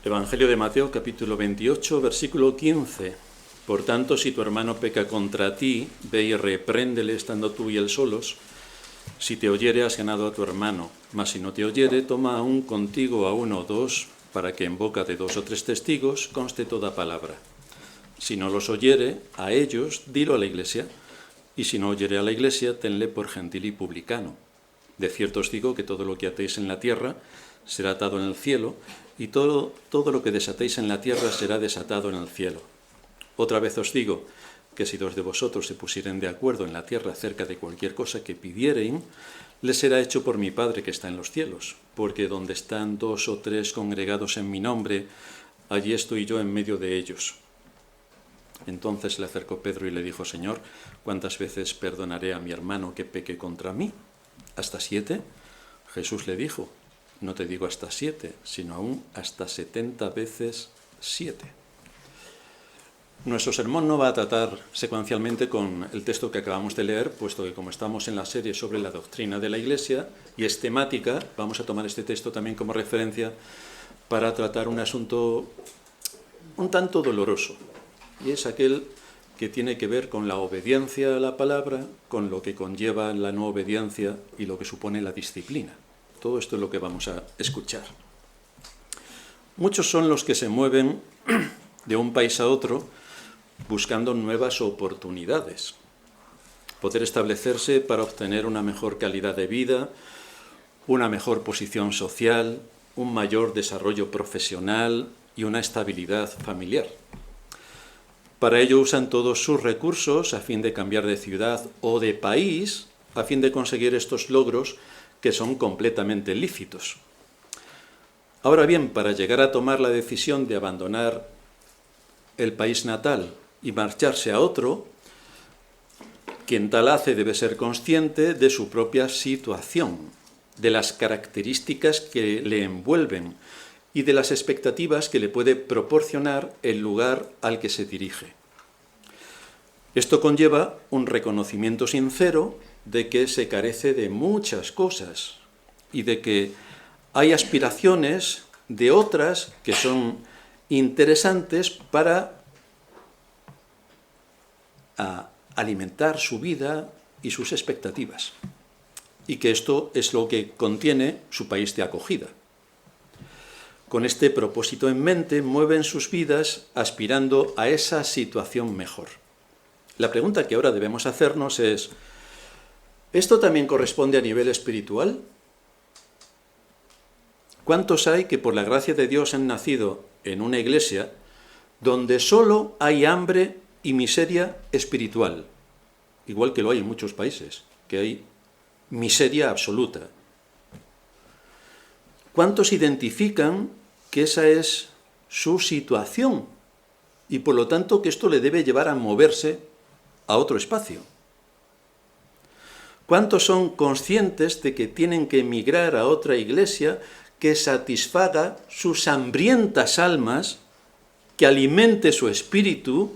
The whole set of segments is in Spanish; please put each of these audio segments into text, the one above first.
Evangelio de Mateo, capítulo 28, versículo 15. Por tanto, si tu hermano peca contra ti, ve y repréndele estando tú y él solos. Si te oyere, has ganado a tu hermano. Mas si no te oyere, toma aún contigo a uno o dos, para que en boca de 2 o 3 testigos conste toda palabra. Si no los oyere, a ellos dilo a la iglesia, y si no oyere a la iglesia, tenle por gentil y publicano. De cierto os digo que todo lo que atéis en la tierra será atado en el cielo, y todo lo que desatéis en la tierra será desatado en el cielo. Otra vez os digo que si 2 de vosotros se pusieren de acuerdo en la tierra acerca de cualquier cosa que pidieren, les será hecho por mi Padre que está en los cielos, porque donde están 2 o 3 congregados en mi nombre, allí estoy yo en medio de ellos. Entonces le acercó Pedro y le dijo: Señor, ¿cuántas veces perdonaré a mi hermano que peque contra mí? ¿Hasta 7? Jesús le dijo: no te digo hasta 7, sino aún hasta 70 veces 7. Nuestro sermón no va a tratar secuencialmente con el texto que acabamos de leer, puesto que como estamos en la serie sobre la doctrina de la Iglesia y es temática, vamos a tomar este texto también como referencia para tratar un asunto un tanto doloroso, y es aquel que tiene que ver con la obediencia a la palabra, con lo que conlleva la no obediencia y lo que supone la disciplina. Todo esto es lo que vamos a escuchar. Muchos son los que se mueven de un país a otro buscando nuevas oportunidades, poder establecerse para obtener una mejor calidad de vida, una mejor posición social, un mayor desarrollo profesional y una estabilidad familiar. Para ello usan todos sus recursos a fin de cambiar de ciudad o de país, a fin de conseguir estos logros que son completamente lícitos. Ahora bien, para llegar a tomar la decisión de abandonar el país natal y marcharse a otro, quien tal hace debe ser consciente de su propia situación, de las características que le envuelven y de las expectativas que le puede proporcionar el lugar al que se dirige. Esto conlleva un reconocimiento sincero de que se carece de muchas cosas y de que hay aspiraciones de otras que son interesantes para alimentar su vida y sus expectativas, y que esto es lo que contiene su país de acogida. Con este propósito en mente, mueven sus vidas aspirando a esa situación mejor. La pregunta que ahora debemos hacernos es: ¿esto también corresponde a nivel espiritual? ¿Cuántos hay que por la gracia de Dios han nacido en una iglesia donde solo hay hambre y miseria espiritual? Igual que lo hay en muchos países, que hay miseria absoluta. ¿Cuántos identifican que esa es su situación y por lo tanto que esto le debe llevar a moverse a otro espacio? ¿Cuántos son conscientes de que tienen que emigrar a otra iglesia que satisfaga sus hambrientas almas, que alimente su espíritu,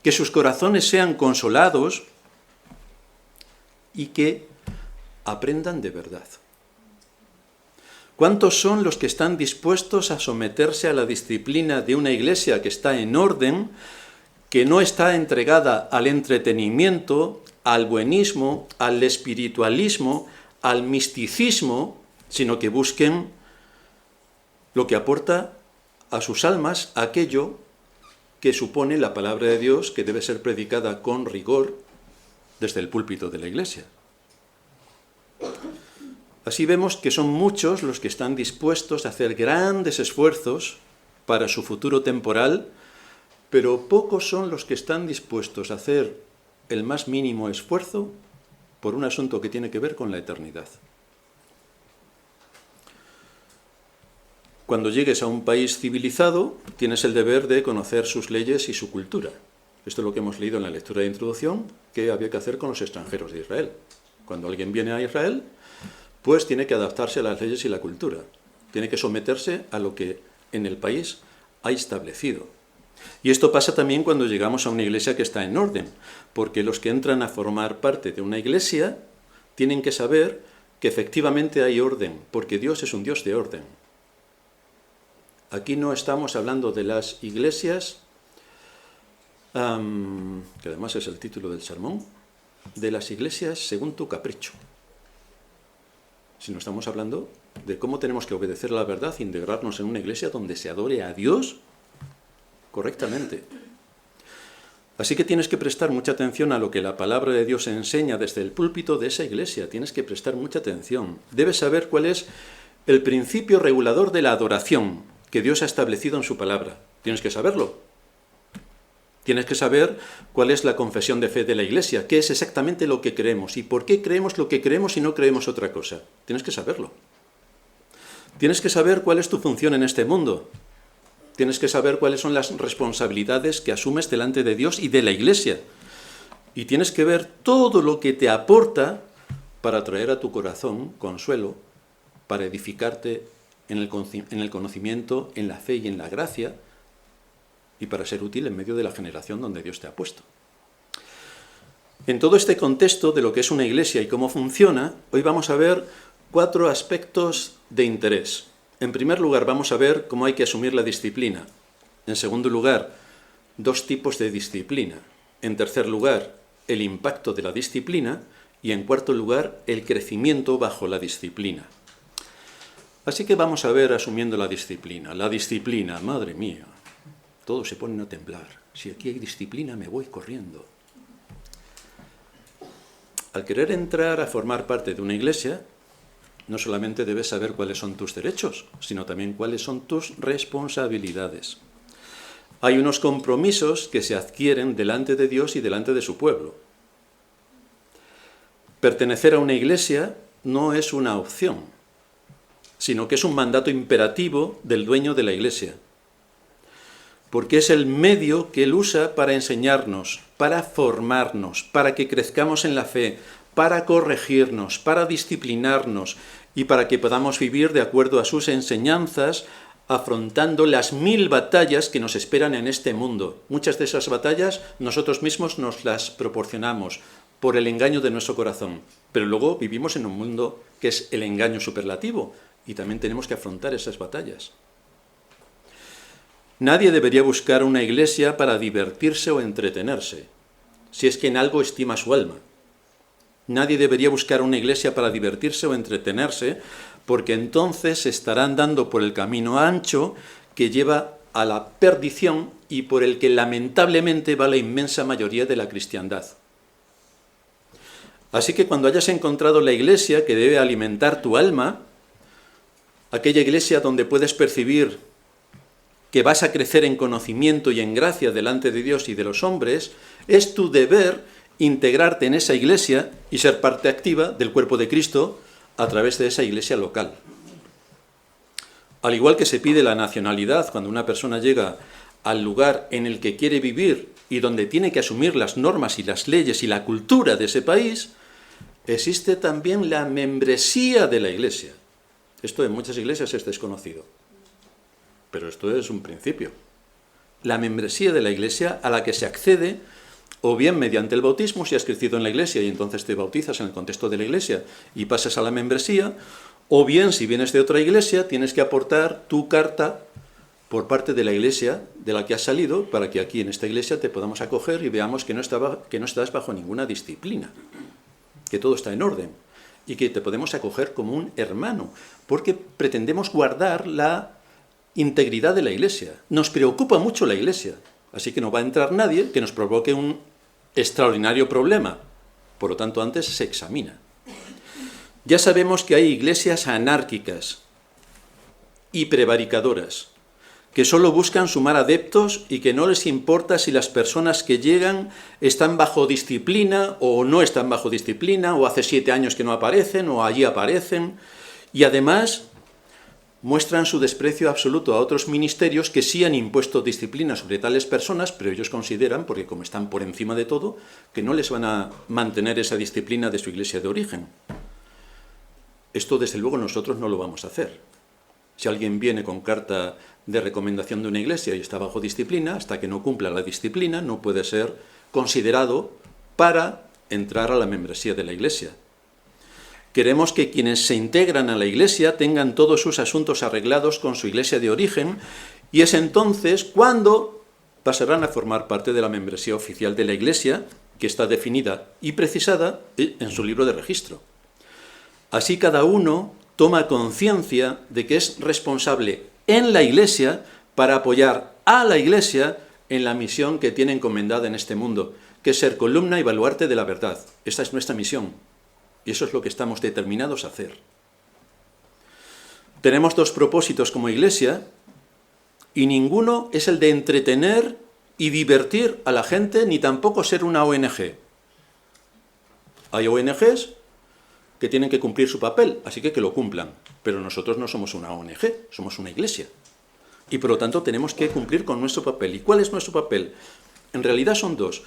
que sus corazones sean consolados y que aprendan de verdad? ¿Cuántos son los que están dispuestos a someterse a la disciplina de una iglesia que está en orden, que no está entregada al entretenimiento, al buenismo, al espiritualismo, al misticismo, sino que busquen lo que aporta a sus almas aquello que supone la palabra de Dios, que debe ser predicada con rigor desde el púlpito de la iglesia? Así vemos que son muchos los que están dispuestos a hacer grandes esfuerzos para su futuro temporal, pero pocos son los que están dispuestos a hacer el más mínimo esfuerzo por un asunto que tiene que ver con la eternidad. Cuando llegues a un país civilizado, tienes el deber de conocer sus leyes y su cultura. Esto es lo que hemos leído en la lectura de introducción, que había que hacer con los extranjeros de Israel. Cuando alguien viene a Israel, pues tiene que adaptarse a las leyes y la cultura. Tiene que someterse a lo que en el país ha establecido. Y esto pasa también cuando llegamos a una iglesia que está en orden, porque los que entran a formar parte de una iglesia tienen que saber que efectivamente hay orden, porque Dios es un Dios de orden. Aquí no estamos hablando de las iglesias, que además es el título del sermón, de las iglesias según tu capricho, sino estamos hablando de cómo tenemos que obedecer la verdad e integrarnos en una iglesia donde se adore a Dios correctamente. Así que tienes que prestar mucha atención a lo que la palabra de Dios enseña desde el púlpito de esa iglesia. Tienes que prestar mucha atención. Debes saber cuál es el principio regulador de la adoración que Dios ha establecido en su palabra. Tienes que saberlo. Tienes que saber cuál es la confesión de fe de la iglesia, qué es exactamente lo que creemos y por qué creemos lo que creemos y no creemos otra cosa. Tienes que saberlo. Tienes que saber cuál es tu función en este mundo. Tienes que saber cuáles son las responsabilidades que asumes delante de Dios y de la iglesia. Y tienes que ver todo lo que te aporta para traer a tu corazón consuelo, para edificarte en el conocimiento, en la fe y en la gracia, y para ser útil en medio de la generación donde Dios te ha puesto. En todo este contexto de lo que es una iglesia y cómo funciona, hoy vamos a ver 4 aspectos de interés. En primer lugar, vamos a ver cómo hay que asumir la disciplina. En segundo lugar, 2 tipos de disciplina. En tercer lugar, el impacto de la disciplina. Y en cuarto lugar, el crecimiento bajo la disciplina. Así que vamos a ver asumiendo la disciplina. La disciplina, madre mía, todos se ponen a temblar. Si aquí hay disciplina, me voy corriendo. Al querer entrar a formar parte de una iglesia, no solamente debes saber cuáles son tus derechos, sino también cuáles son tus responsabilidades. Hay unos compromisos que se adquieren delante de Dios y delante de su pueblo. Pertenecer a una iglesia no es una opción, sino que es un mandato imperativo del dueño de la iglesia, porque es el medio que él usa para enseñarnos, para formarnos, para que crezcamos en la fe, para corregirnos, para disciplinarnos y para que podamos vivir de acuerdo a sus enseñanzas, afrontando las 1000 batallas que nos esperan en este mundo. Muchas de esas batallas nosotros mismos nos las proporcionamos por el engaño de nuestro corazón, pero luego vivimos en un mundo que es el engaño superlativo y también tenemos que afrontar esas batallas. Nadie debería buscar una iglesia para divertirse o entretenerse, si es que en algo estima su alma. Nadie debería buscar una iglesia para divertirse o entretenerse, porque entonces se estarán dando por el camino ancho que lleva a la perdición y por el que lamentablemente va la inmensa mayoría de la cristiandad. Así que cuando hayas encontrado la iglesia que debe alimentar tu alma, aquella iglesia donde puedes percibir que vas a crecer en conocimiento y en gracia delante de Dios y de los hombres, es tu deber integrarte en esa iglesia y ser parte activa del cuerpo de Cristo a través de esa iglesia local. Al igual que se pide la nacionalidad cuando una persona llega al lugar en el que quiere vivir y donde tiene que asumir las normas y las leyes y la cultura de ese país, existe también la membresía de la iglesia. Esto en muchas iglesias es desconocido, pero esto es un principio. La membresía de la iglesia a la que se accede o bien mediante el bautismo, si has crecido en la iglesia y entonces te bautizas en el contexto de la iglesia y pasas a la membresía, o bien si vienes de otra iglesia tienes que aportar tu carta por parte de la iglesia de la que has salido para que aquí en esta iglesia te podamos acoger y veamos que no estás bajo ninguna disciplina, que todo está en orden y que te podemos acoger como un hermano, porque pretendemos guardar la integridad de la iglesia. Nos preocupa mucho la iglesia. Así que no va a entrar nadie que nos provoque un extraordinario problema. Por lo tanto, antes se examina. Ya sabemos que hay iglesias anárquicas y prevaricadoras, que solo buscan sumar adeptos y que no les importa si las personas que llegan están bajo disciplina o no están bajo disciplina, o hace 7 años que no aparecen o allí aparecen. Y además muestran su desprecio absoluto a otros ministerios que sí han impuesto disciplina sobre tales personas, pero ellos consideran, porque como están por encima de todo, que no les van a mantener esa disciplina de su iglesia de origen. Esto, desde luego, nosotros no lo vamos a hacer. Si alguien viene con carta de recomendación de una iglesia y está bajo disciplina, hasta que no cumpla la disciplina, no puede ser considerado para entrar a la membresía de la iglesia. Queremos que quienes se integran a la Iglesia tengan todos sus asuntos arreglados con su Iglesia de origen, y es entonces cuando pasarán a formar parte de la membresía oficial de la Iglesia, que está definida y precisada en su libro de registro. Así cada uno toma conciencia de que es responsable en la Iglesia para apoyar a la Iglesia en la misión que tiene encomendada en este mundo, que es ser columna y baluarte de la verdad. Esta es nuestra misión, y eso es lo que estamos determinados a hacer. Tenemos dos propósitos como Iglesia, y ninguno es el de entretener y divertir a la gente, ni tampoco ser una ONG. Hay ONGs que tienen que cumplir su papel, así que lo cumplan. Pero nosotros no somos una ONG, somos una Iglesia. Y por lo tanto tenemos que cumplir con nuestro papel. ¿Y cuál es nuestro papel? En realidad son dos.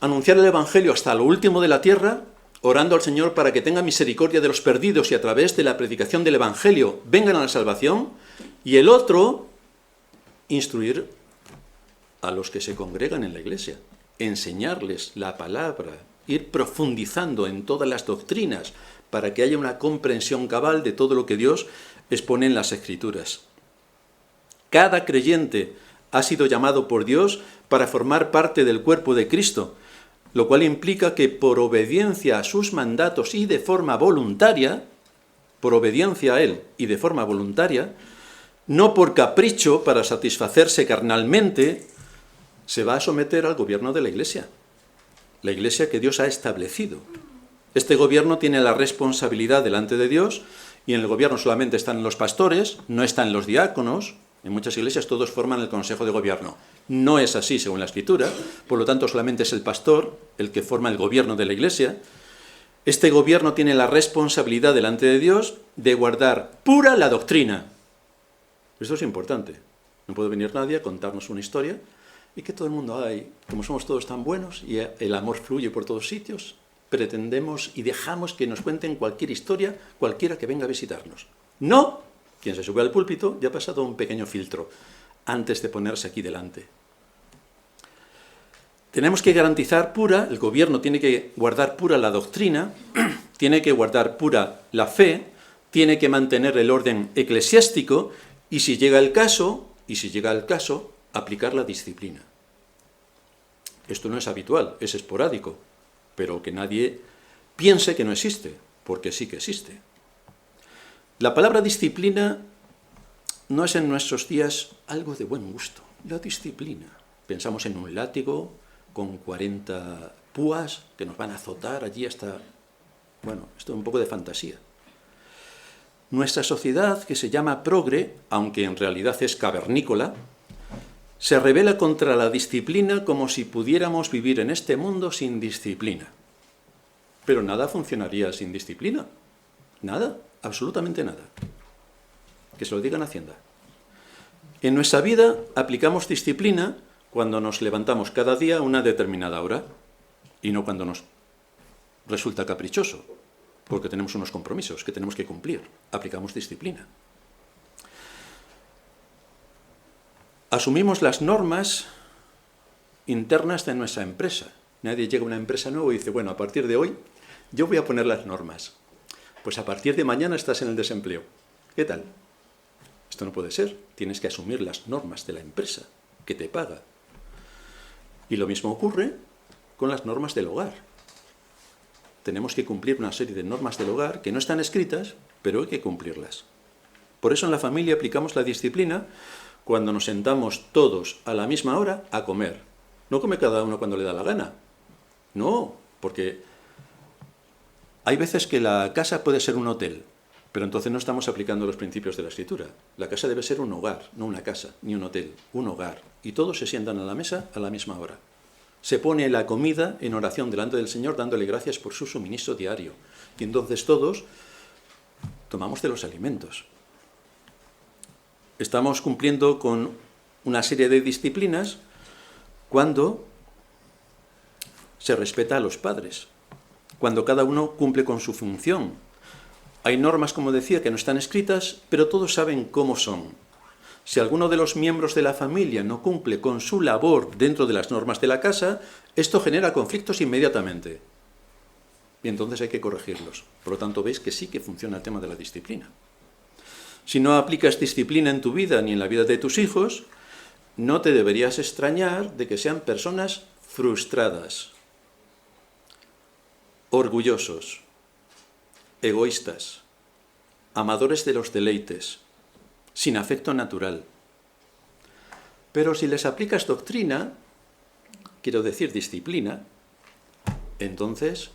Anunciar el Evangelio hasta lo último de la tierra, orando al Señor para que tenga misericordia de los perdidos y a través de la predicación del Evangelio vengan a la salvación. Y el otro, instruir a los que se congregan en la Iglesia, enseñarles la palabra, ir profundizando en todas las doctrinas para que haya una comprensión cabal de todo lo que Dios expone en las Escrituras. Cada creyente ha sido llamado por Dios para formar parte del cuerpo de Cristo, lo cual implica que por obediencia a sus mandatos y de forma voluntaria, por obediencia a Él y de forma voluntaria, no por capricho para satisfacerse carnalmente, se va a someter al gobierno de la Iglesia que Dios ha establecido. Este gobierno tiene la responsabilidad delante de Dios, y en el gobierno solamente están los pastores, no están los diáconos. En muchas iglesias todos forman el consejo de gobierno. No es así según la Escritura, por lo tanto solamente es el pastor el que forma el gobierno de la Iglesia. Este gobierno tiene la responsabilidad delante de Dios de guardar pura la doctrina. Esto es importante. No puede venir nadie a contarnos una historia y que todo el mundo, como somos todos tan buenos y el amor fluye por todos sitios, pretendemos y dejamos que nos cuenten cualquier historia, cualquiera que venga a visitarnos. No, quien se sube al púlpito ya ha pasado un pequeño filtro antes de ponerse aquí delante. Tenemos que garantizar pura, el gobierno tiene que guardar pura la doctrina, tiene que guardar pura la fe, tiene que mantener el orden eclesiástico y si llega el caso, aplicar la disciplina. Esto no es habitual, es esporádico, pero que nadie piense que no existe, porque sí que existe. La palabra disciplina no es en nuestros días algo de buen gusto. La disciplina. Pensamos en un látigo con 40 púas que nos van a azotar allí hasta... Bueno, esto es un poco de fantasía. Nuestra sociedad, que se llama progre, aunque en realidad es cavernícola, se rebela contra la disciplina como si pudiéramos vivir en este mundo sin disciplina. Pero nada funcionaría sin disciplina. Nada, absolutamente nada. Que se lo digan a Hacienda. En nuestra vida aplicamos disciplina cuando nos levantamos cada día a una determinada hora y no cuando nos resulta caprichoso, porque tenemos unos compromisos que tenemos que cumplir. Aplicamos disciplina. Asumimos las normas internas de nuestra empresa. Nadie llega a una empresa nueva y dice, bueno, a partir de hoy yo voy a poner las normas. Pues a partir de mañana estás en el desempleo. ¿Qué tal? Esto no puede ser. Tienes que asumir las normas de la empresa que te paga. Y lo mismo ocurre con las normas del hogar. Tenemos que cumplir una serie de normas del hogar que no están escritas, pero hay que cumplirlas. Por eso en la familia aplicamos la disciplina cuando nos sentamos todos a la misma hora a comer. No come cada uno cuando le da la gana. No, porque hay veces que la casa puede ser un hotel, pero entonces no estamos aplicando los principios de la Escritura. La casa debe ser un hogar, no una casa, ni un hotel, un hogar. Y todos se sientan a la mesa a la misma hora. Se pone la comida en oración delante del Señor, dándole gracias por su suministro diario. Y entonces todos tomamos de los alimentos. Estamos cumpliendo con una serie de disciplinas cuando se respeta a los padres, cuando cada uno cumple con su función. Hay normas, como decía, que no están escritas, pero todos saben cómo son. Si alguno de los miembros de la familia no cumple con su labor dentro de las normas de la casa, esto genera conflictos inmediatamente. y entonces hay que corregirlos. Por lo tanto, veis que sí que funciona el tema de la disciplina. Si no aplicas disciplina en tu vida ni en la vida de tus hijos, no te deberías extrañar de que sean personas frustradas, orgullosos, egoístas, amadores de los deleites, sin afecto natural. Pero si les aplicas doctrina, quiero decir disciplina, entonces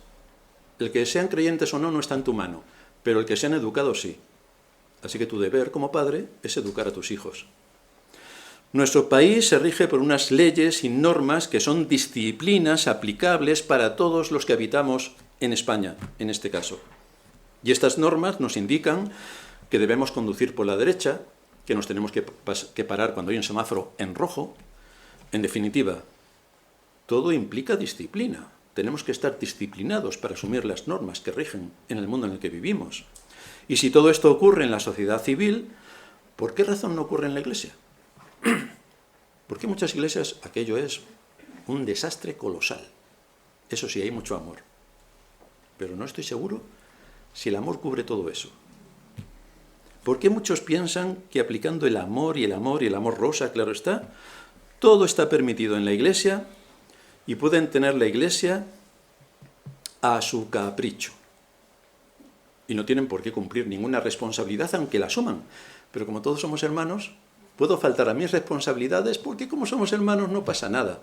el que sean creyentes o no no está en tu mano, pero el que sean educados sí. Así que tu deber como padre es educar a tus hijos. Nuestro país se rige por unas leyes y normas que son disciplinas aplicables para todos los que habitamos en España, en este caso. Y estas normas nos indican que debemos conducir por la derecha, que nos tenemos que parar cuando hay un semáforo en rojo. En definitiva, todo implica disciplina. Tenemos que estar disciplinados para asumir las normas que rigen en el mundo en el que vivimos. Y si todo esto ocurre en la sociedad civil, ¿por qué razón no ocurre en la Iglesia? Porque en muchas iglesias aquello es un desastre colosal. Eso sí, hay mucho amor. Pero no estoy seguro si el amor cubre todo eso. ¿Por qué muchos piensan que aplicando el amor y el amor rosa, claro está, todo está permitido en la Iglesia y pueden tener la Iglesia a su capricho? Y no tienen por qué cumplir ninguna responsabilidad, aunque la asuman. Pero como todos somos hermanos, puedo faltar a mis responsabilidades porque como somos hermanos no pasa nada.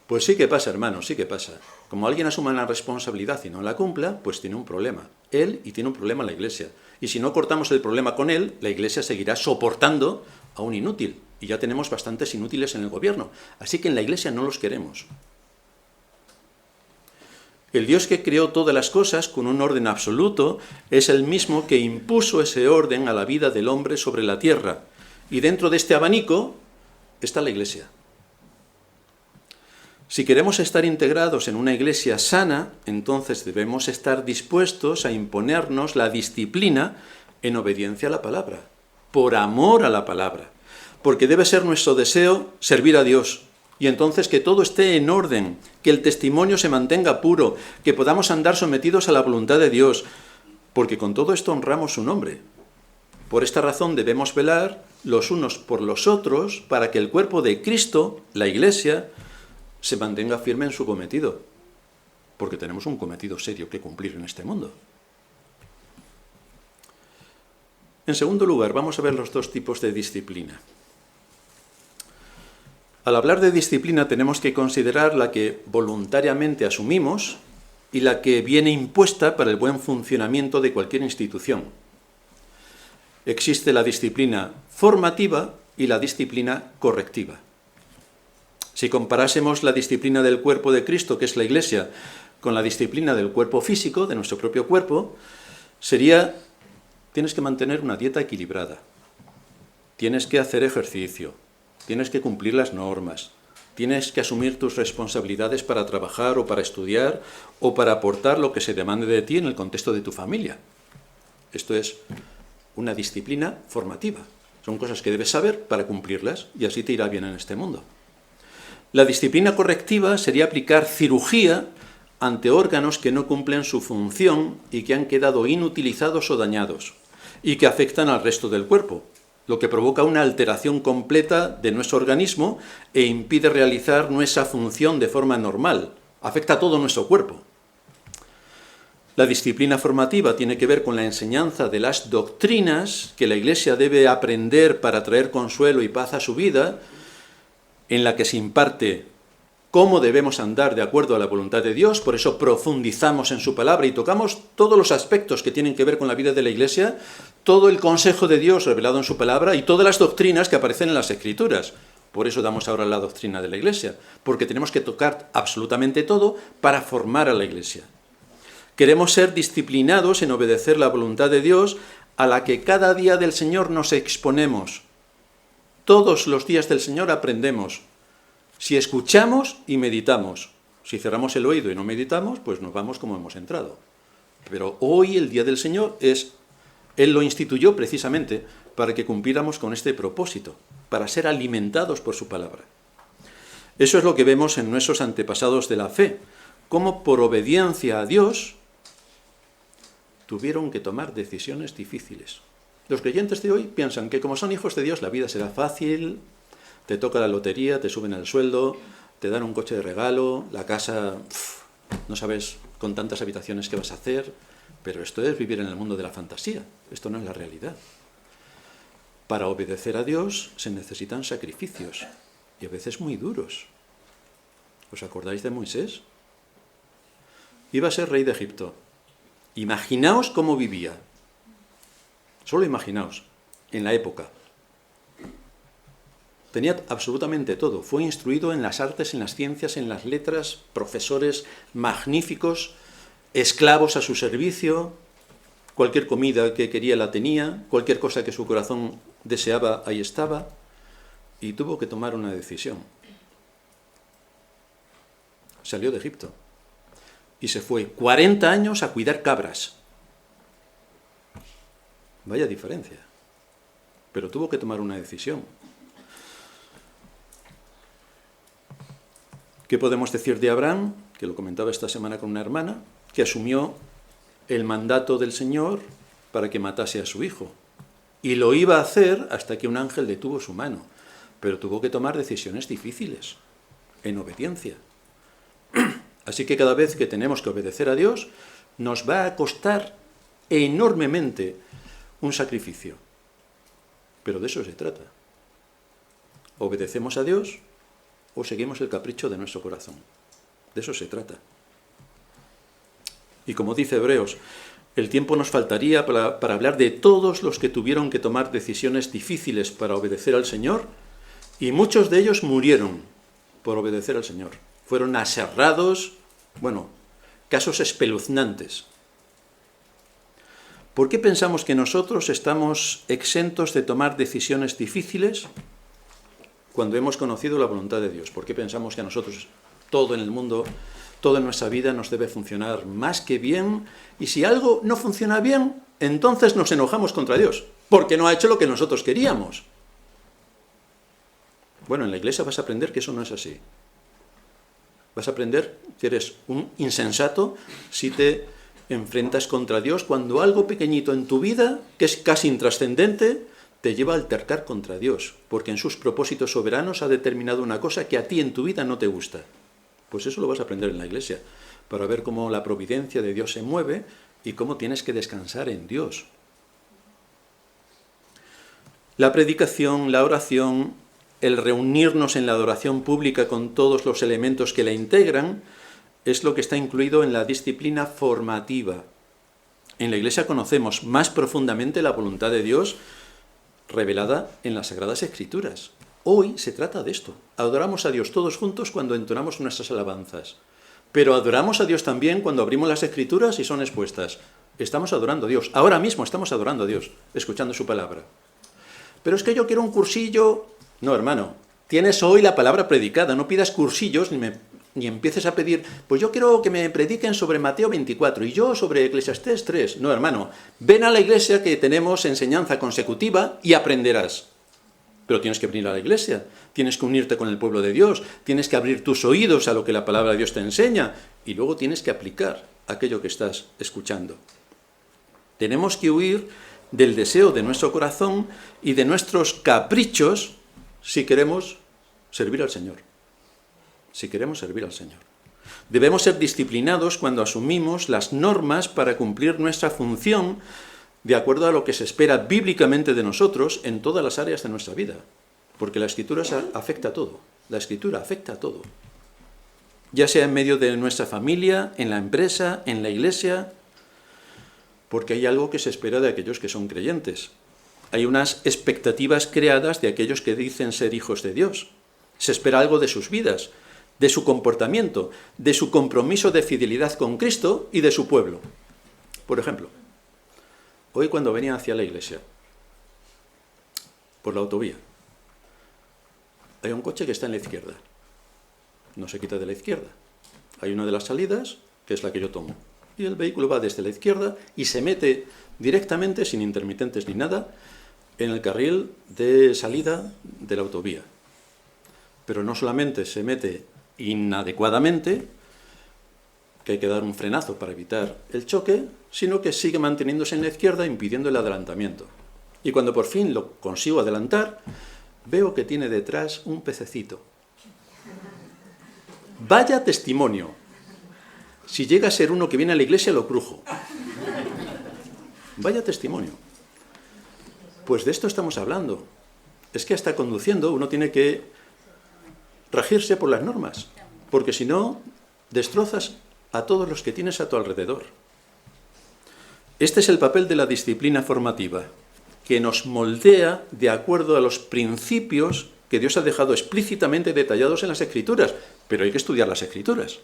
Pues sí que pasa, hermanos, sí que pasa. Como alguien asuma la responsabilidad y no la cumpla, pues tiene un problema. Él y tiene un problema la Iglesia. Y si no cortamos el problema con él, la Iglesia seguirá soportando a un inútil. Y ya tenemos bastantes inútiles en el gobierno. Así que en la Iglesia no los queremos. El Dios que creó todas las cosas con un orden absoluto es el mismo que impuso ese orden a la vida del hombre sobre la tierra. Y dentro de este abanico está la Iglesia. Si queremos estar integrados en una Iglesia sana, entonces debemos estar dispuestos a imponernos la disciplina en obediencia a la palabra, por amor a la palabra, porque debe ser nuestro deseo servir a Dios. Y entonces que todo esté en orden, que el testimonio se mantenga puro, que podamos andar sometidos a la voluntad de Dios, porque con todo esto honramos su nombre. Por esta razón debemos velar los unos por los otros para que el cuerpo de Cristo, la Iglesia, se mantenga firme en su cometido, porque tenemos un cometido serio que cumplir en este mundo. En segundo lugar, vamos a ver los dos tipos de disciplina. Al hablar de disciplina tenemos que considerar la que voluntariamente asumimos y la que viene impuesta para el buen funcionamiento de cualquier institución. Existe la disciplina formativa y la disciplina correctiva. Si comparásemos la disciplina del cuerpo de Cristo, que es la Iglesia, con la disciplina del cuerpo físico, de nuestro propio cuerpo, sería: tienes que mantener una dieta equilibrada, tienes que hacer ejercicio, tienes que cumplir las normas, tienes que asumir tus responsabilidades para trabajar o para estudiar o para aportar lo que se demande de ti en el contexto de tu familia. Esto es una disciplina formativa. Son cosas que debes saber para cumplirlas y así te irá bien en este mundo. La disciplina correctiva sería aplicar cirugía ante órganos que no cumplen su función y que han quedado inutilizados o dañados y que afectan al resto del cuerpo, lo que provoca una alteración completa de nuestro organismo e impide realizar nuestra función de forma normal. Afecta a todo nuestro cuerpo. La disciplina formativa tiene que ver con la enseñanza de las doctrinas que la Iglesia debe aprender para traer consuelo y paz a su vida, en la que se imparte cómo debemos andar de acuerdo a la voluntad de Dios. Por eso profundizamos en su palabra y tocamos todos los aspectos que tienen que ver con la vida de la Iglesia, todo el consejo de Dios revelado en su palabra y todas las doctrinas que aparecen en las Escrituras. Por eso damos ahora la doctrina de la Iglesia, porque tenemos que tocar absolutamente todo para formar a la Iglesia. Queremos ser disciplinados en obedecer la voluntad de Dios, a la que cada día del Señor nos exponemos. Todos los días del Señor aprendemos. Si escuchamos y meditamos. Si cerramos el oído y no meditamos, pues nos vamos como hemos entrado. Pero hoy, el día del Señor, Él lo instituyó precisamente para que cumpliéramos con este propósito, para ser alimentados por su palabra. Eso es lo que vemos en nuestros antepasados de la fe, cómo por obediencia a Dios tuvieron que tomar decisiones difíciles. Los creyentes de hoy piensan que como son hijos de Dios, la vida será fácil, te toca la lotería, te suben el sueldo, te dan un coche de regalo, la casa, no sabes con tantas habitaciones qué vas a hacer, pero esto es vivir en el mundo de la fantasía, esto no es la realidad. Para obedecer a Dios se necesitan sacrificios, y a veces muy duros. ¿Os acordáis de Moisés? Iba a ser rey de Egipto. Imaginaos cómo vivía. Solo imaginaos, en la época. Tenía absolutamente todo. Fue instruido en las artes, en las ciencias, en las letras, profesores magníficos, esclavos a su servicio, cualquier comida que quería la tenía, cualquier cosa que su corazón deseaba, ahí estaba, y tuvo que tomar una decisión. Salió de Egipto y se fue 40 años a cuidar cabras. Vaya diferencia. Pero tuvo que tomar una decisión. ¿Qué podemos decir de Abraham? Que lo comentaba esta semana con una hermana, que asumió el mandato del Señor para que matase a su hijo. Y lo iba a hacer hasta que un ángel detuvo su mano. Pero tuvo que tomar decisiones difíciles, en obediencia. Así que cada vez que tenemos que obedecer a Dios, nos va a costar enormemente un sacrificio. Pero de eso se trata. ¿Obedecemos a Dios o seguimos el capricho de nuestro corazón? De eso se trata. Y como dice Hebreos, el tiempo nos faltaría para hablar de todos los que tuvieron que tomar decisiones difíciles para obedecer al Señor, y muchos de ellos murieron por obedecer al Señor. Fueron aserrados, casos espeluznantes. ¿Por qué pensamos que nosotros estamos exentos de tomar decisiones difíciles cuando hemos conocido la voluntad de Dios? ¿Por qué pensamos que a nosotros todo en el mundo, todo en nuestra vida nos debe funcionar más que bien? Y si algo no funciona bien, entonces nos enojamos contra Dios, porque no ha hecho lo que nosotros queríamos. Bueno, en la iglesia vas a aprender que eso no es así. Vas a aprender que eres un insensato si te enfrentas contra Dios cuando algo pequeñito en tu vida, que es casi intrascendente, te lleva a altercar contra Dios, porque en sus propósitos soberanos ha determinado una cosa que a ti en tu vida no te gusta. Pues eso lo vas a aprender en la iglesia, para ver cómo la providencia de Dios se mueve y cómo tienes que descansar en Dios. La predicación, la oración, el reunirnos en la adoración pública con todos los elementos que la integran, es lo que está incluido en la disciplina formativa. En la Iglesia conocemos más profundamente la voluntad de Dios revelada en las Sagradas Escrituras. Hoy se trata de esto. Adoramos a Dios todos juntos cuando entonamos nuestras alabanzas. Pero adoramos a Dios también cuando abrimos las Escrituras y son expuestas. Estamos adorando a Dios. Ahora mismo estamos adorando a Dios, escuchando su palabra. Pero es que yo quiero un cursillo. No, hermano, tienes hoy la palabra predicada. No pidas cursillos ni empieces a pedir, pues yo quiero que me prediquen sobre Mateo 24 y yo sobre Eclesiastés 3. No, hermano, ven a la iglesia que tenemos enseñanza consecutiva y aprenderás. Pero tienes que venir a la iglesia, tienes que unirte con el pueblo de Dios, tienes que abrir tus oídos a lo que la palabra de Dios te enseña y luego tienes que aplicar aquello que estás escuchando. Tenemos que huir del deseo de nuestro corazón y de nuestros caprichos si queremos servir al Señor. Si queremos servir al Señor. Debemos ser disciplinados cuando asumimos las normas para cumplir nuestra función de acuerdo a lo que se espera bíblicamente de nosotros en todas las áreas de nuestra vida. Porque la Escritura afecta a todo. La Escritura afecta a todo. Ya sea en medio de nuestra familia, en la empresa, en la iglesia, porque hay algo que se espera de aquellos que son creyentes. Hay unas expectativas creadas de aquellos que dicen ser hijos de Dios. Se espera algo de sus vidas, de su comportamiento, de su compromiso de fidelidad con Cristo y de su pueblo. Por ejemplo, hoy cuando venía hacia la iglesia, por la autovía, hay un coche que está en la izquierda. No se quita de la izquierda. Hay una de las salidas, que es la que yo tomo. Y el vehículo va desde la izquierda y se mete directamente, sin intermitentes ni nada, en el carril de salida de la autovía. Pero no solamente se mete inadecuadamente, que hay que dar un frenazo para evitar el choque, sino que sigue manteniéndose en la izquierda, impidiendo el adelantamiento. Y cuando por fin lo consigo adelantar, veo que tiene detrás un pececito. Vaya testimonio. Si llega a ser uno que viene a la iglesia, lo crujo. Vaya testimonio. Pues de esto estamos hablando. Es que hasta conduciendo uno tiene que regirse por las normas, porque si no, destrozas a todos los que tienes a tu alrededor. Este es el papel de la disciplina formativa, que nos moldea de acuerdo a los principios que Dios ha dejado explícitamente detallados en las Escrituras, pero hay que estudiar las Escrituras.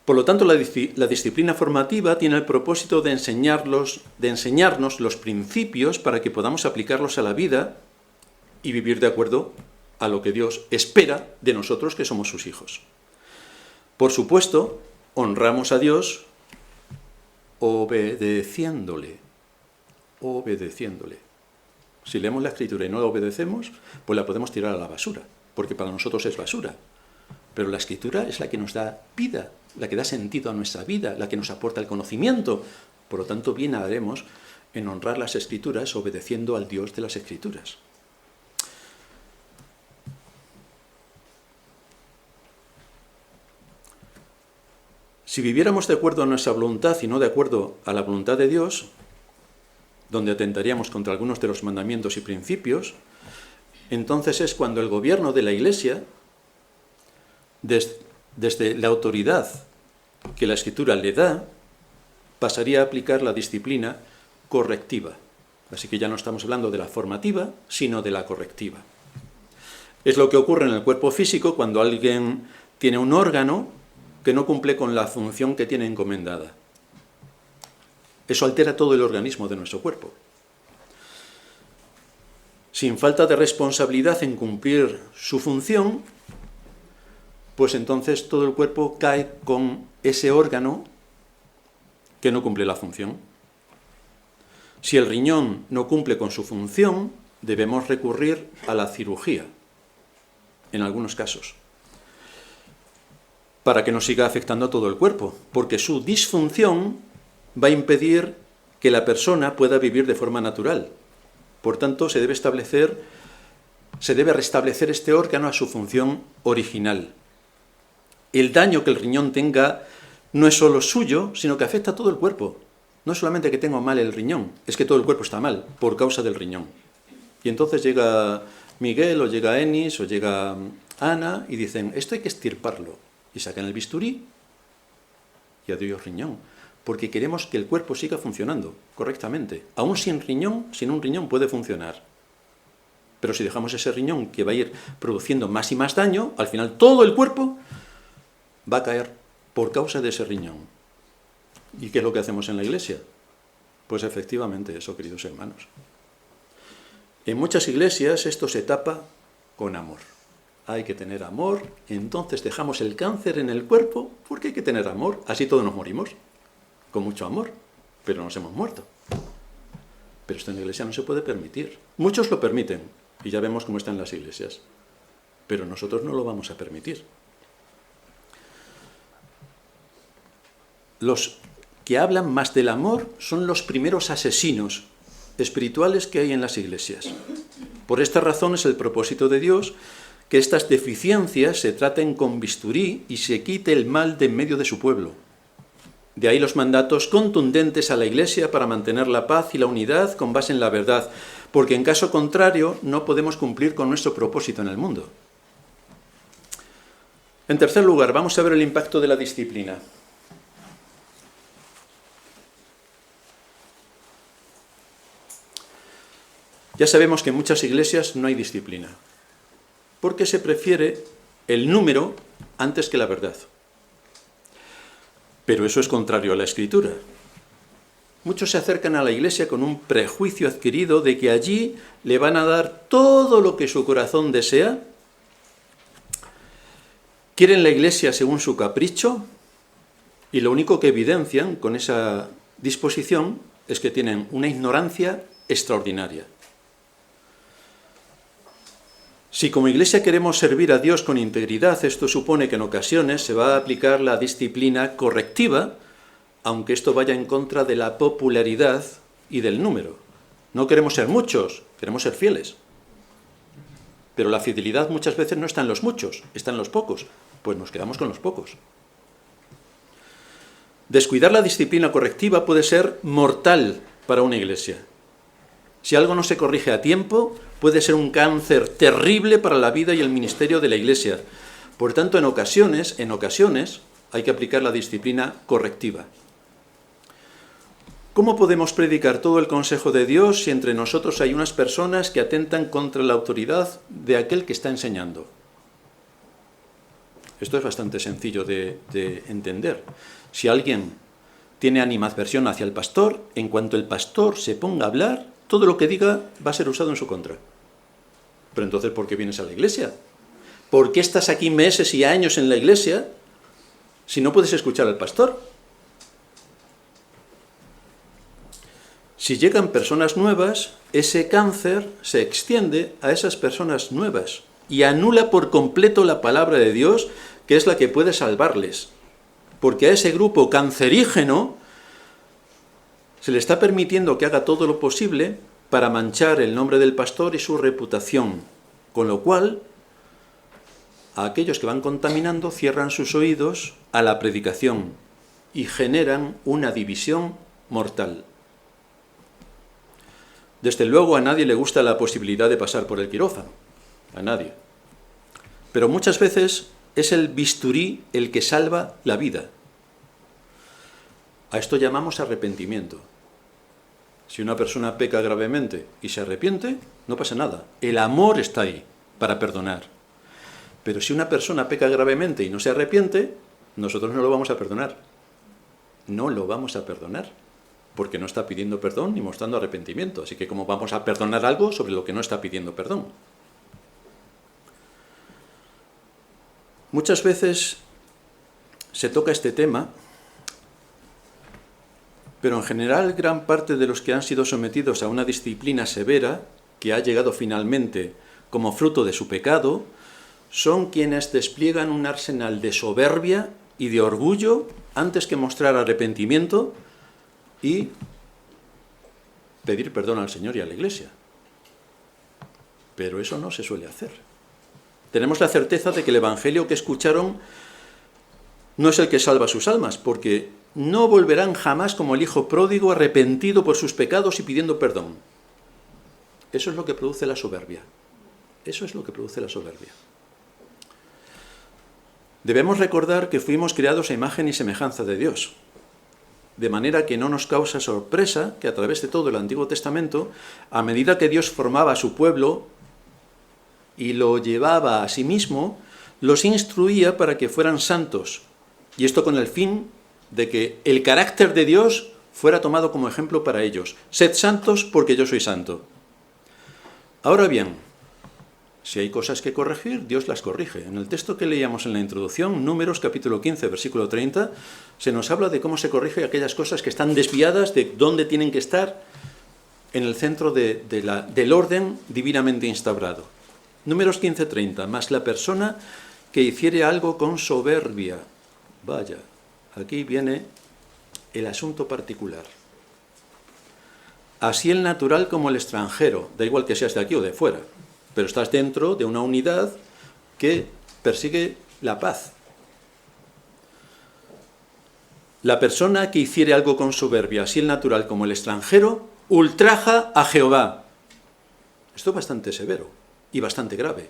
Por lo tanto, la disciplina formativa tiene el propósito de enseñarnos los principios para que podamos aplicarlos a la vida y vivir de acuerdo a lo que Dios espera de nosotros, que somos sus hijos. Por supuesto, honramos a Dios obedeciéndole. Si leemos la Escritura y no la obedecemos, pues la podemos tirar a la basura, porque para nosotros es basura. Pero la Escritura es la que nos da vida, la que da sentido a nuestra vida, la que nos aporta el conocimiento. Por lo tanto, bien haremos en honrar las Escrituras obedeciendo al Dios de las Escrituras. Si viviéramos de acuerdo a nuestra voluntad y no de acuerdo a la voluntad de Dios, donde atentaríamos contra algunos de los mandamientos y principios, entonces es cuando el gobierno de la Iglesia, desde la autoridad que la Escritura le da, pasaría a aplicar la disciplina correctiva. Así que ya no estamos hablando de la formativa, sino de la correctiva. Es lo que ocurre en el cuerpo físico cuando alguien tiene un órgano que no cumple con la función que tiene encomendada. Eso altera todo el organismo de nuestro cuerpo. Sin falta de responsabilidad en cumplir su función, pues entonces todo el cuerpo cae con ese órgano que no cumple la función. Si el riñón no cumple con su función, debemos recurrir a la cirugía, en algunos casos, para que no siga afectando a todo el cuerpo, porque su disfunción va a impedir que la persona pueda vivir de forma natural. Por tanto, se debe restablecer este órgano a su función original. El daño que el riñón tenga no es solo suyo, sino que afecta a todo el cuerpo. No es solamente que tenga mal el riñón, es que todo el cuerpo está mal por causa del riñón. Y entonces llega Miguel, o llega Enis, o llega Ana, y dicen, esto hay que extirparlo. Y sacan el bisturí y adiós riñón, porque queremos que el cuerpo siga funcionando correctamente. Aún sin un riñón puede funcionar. Pero si dejamos ese riñón que va a ir produciendo más y más daño, al final todo el cuerpo va a caer por causa de ese riñón. ¿Y qué es lo que hacemos en la Iglesia? Pues efectivamente eso, queridos hermanos. En muchas iglesias esto se tapa con amor. Hay que tener amor, entonces dejamos el cáncer en el cuerpo porque hay que tener amor, así todos nos morimos, con mucho amor, pero nos hemos muerto. Pero esto en la Iglesia no se puede permitir. Muchos lo permiten, y ya vemos cómo están las iglesias, pero nosotros no lo vamos a permitir. Los que hablan más del amor son los primeros asesinos espirituales que hay en las iglesias. Por esta razón es el propósito de Dios que estas deficiencias se traten con bisturí y se quite el mal de en medio de su pueblo. De ahí los mandatos contundentes a la Iglesia para mantener la paz y la unidad con base en la verdad, porque en caso contrario no podemos cumplir con nuestro propósito en el mundo. En tercer lugar, vamos a ver el impacto de la disciplina. Ya sabemos que en muchas iglesias no hay disciplina, porque se prefiere el número antes que la verdad. Pero eso es contrario a la Escritura. Muchos se acercan a la iglesia con un prejuicio adquirido de que allí le van a dar todo lo que su corazón desea. Quieren la iglesia según su capricho y lo único que evidencian con esa disposición es que tienen una ignorancia extraordinaria. Si como Iglesia queremos servir a Dios con integridad, esto supone que en ocasiones se va a aplicar la disciplina correctiva, aunque esto vaya en contra de la popularidad y del número. No queremos ser muchos, queremos ser fieles. Pero la fidelidad muchas veces no está en los muchos, está en los pocos. Pues nos quedamos con los pocos. Descuidar la disciplina correctiva puede ser mortal para una iglesia. Si algo no se corrige a tiempo, puede ser un cáncer terrible para la vida y el ministerio de la iglesia. Por tanto, en ocasiones, hay que aplicar la disciplina correctiva. ¿Cómo podemos predicar todo el consejo de Dios si entre nosotros hay unas personas que atentan contra la autoridad de aquel que está enseñando? Esto es bastante sencillo de entender. Si alguien tiene animadversión hacia el pastor, en cuanto el pastor se ponga a hablar, todo lo que diga va a ser usado en su contra. Pero entonces, ¿por qué vienes a la iglesia? ¿Por qué estás aquí meses y años en la iglesia si no puedes escuchar al pastor? Si llegan personas nuevas, ese cáncer se extiende a esas personas nuevas y anula por completo la palabra de Dios, que es la que puede salvarles. Porque a ese grupo cancerígeno se le está permitiendo que haga todo lo posible para manchar el nombre del pastor y su reputación, con lo cual a aquellos que van contaminando cierran sus oídos a la predicación y generan una división mortal. Desde luego a nadie le gusta la posibilidad de pasar por el quirófano, a nadie. Pero muchas veces es el bisturí el que salva la vida. A esto llamamos arrepentimiento. Si una persona peca gravemente y se arrepiente, no pasa nada. El amor está ahí para perdonar. Pero si una persona peca gravemente y no se arrepiente, nosotros no lo vamos a perdonar. No lo vamos a perdonar, porque no está pidiendo perdón ni mostrando arrepentimiento. Así que ¿cómo vamos a perdonar algo sobre lo que no está pidiendo perdón? Muchas veces se toca este tema, pero en general gran parte de los que han sido sometidos a una disciplina severa, que ha llegado finalmente como fruto de su pecado, son quienes despliegan un arsenal de soberbia y de orgullo antes que mostrar arrepentimiento y pedir perdón al Señor y a la Iglesia. Pero eso no se suele hacer. Tenemos la certeza de que el Evangelio que escucharon no es el que salva sus almas, porque no volverán jamás como el hijo pródigo arrepentido por sus pecados y pidiendo perdón. Eso es lo que produce la soberbia. Eso es lo que produce la soberbia. Debemos recordar que fuimos creados a imagen y semejanza de Dios, de manera que no nos causa sorpresa que a través de todo el Antiguo Testamento, a medida que Dios formaba a su pueblo y lo llevaba a sí mismo, los instruía para que fueran santos, y esto con el fin de que el carácter de Dios fuera tomado como ejemplo para ellos. Sed santos porque yo soy santo. Ahora bien, si hay cosas que corregir, Dios las corrige. En el texto que leíamos en la introducción, Números capítulo 15, versículo 30, se nos habla de cómo se corrige aquellas cosas que están desviadas, de dónde tienen que estar en el centro del orden divinamente instaurado. Números 15, 30, mas la persona que hiciere algo con soberbia. Vaya, aquí viene el asunto particular. Así el natural como el extranjero, da igual que seas de aquí o de fuera, pero estás dentro de una unidad que persigue la paz. La persona que hiciere algo con soberbia, así el natural como el extranjero, ultraja a Jehová. Esto es bastante severo y bastante grave.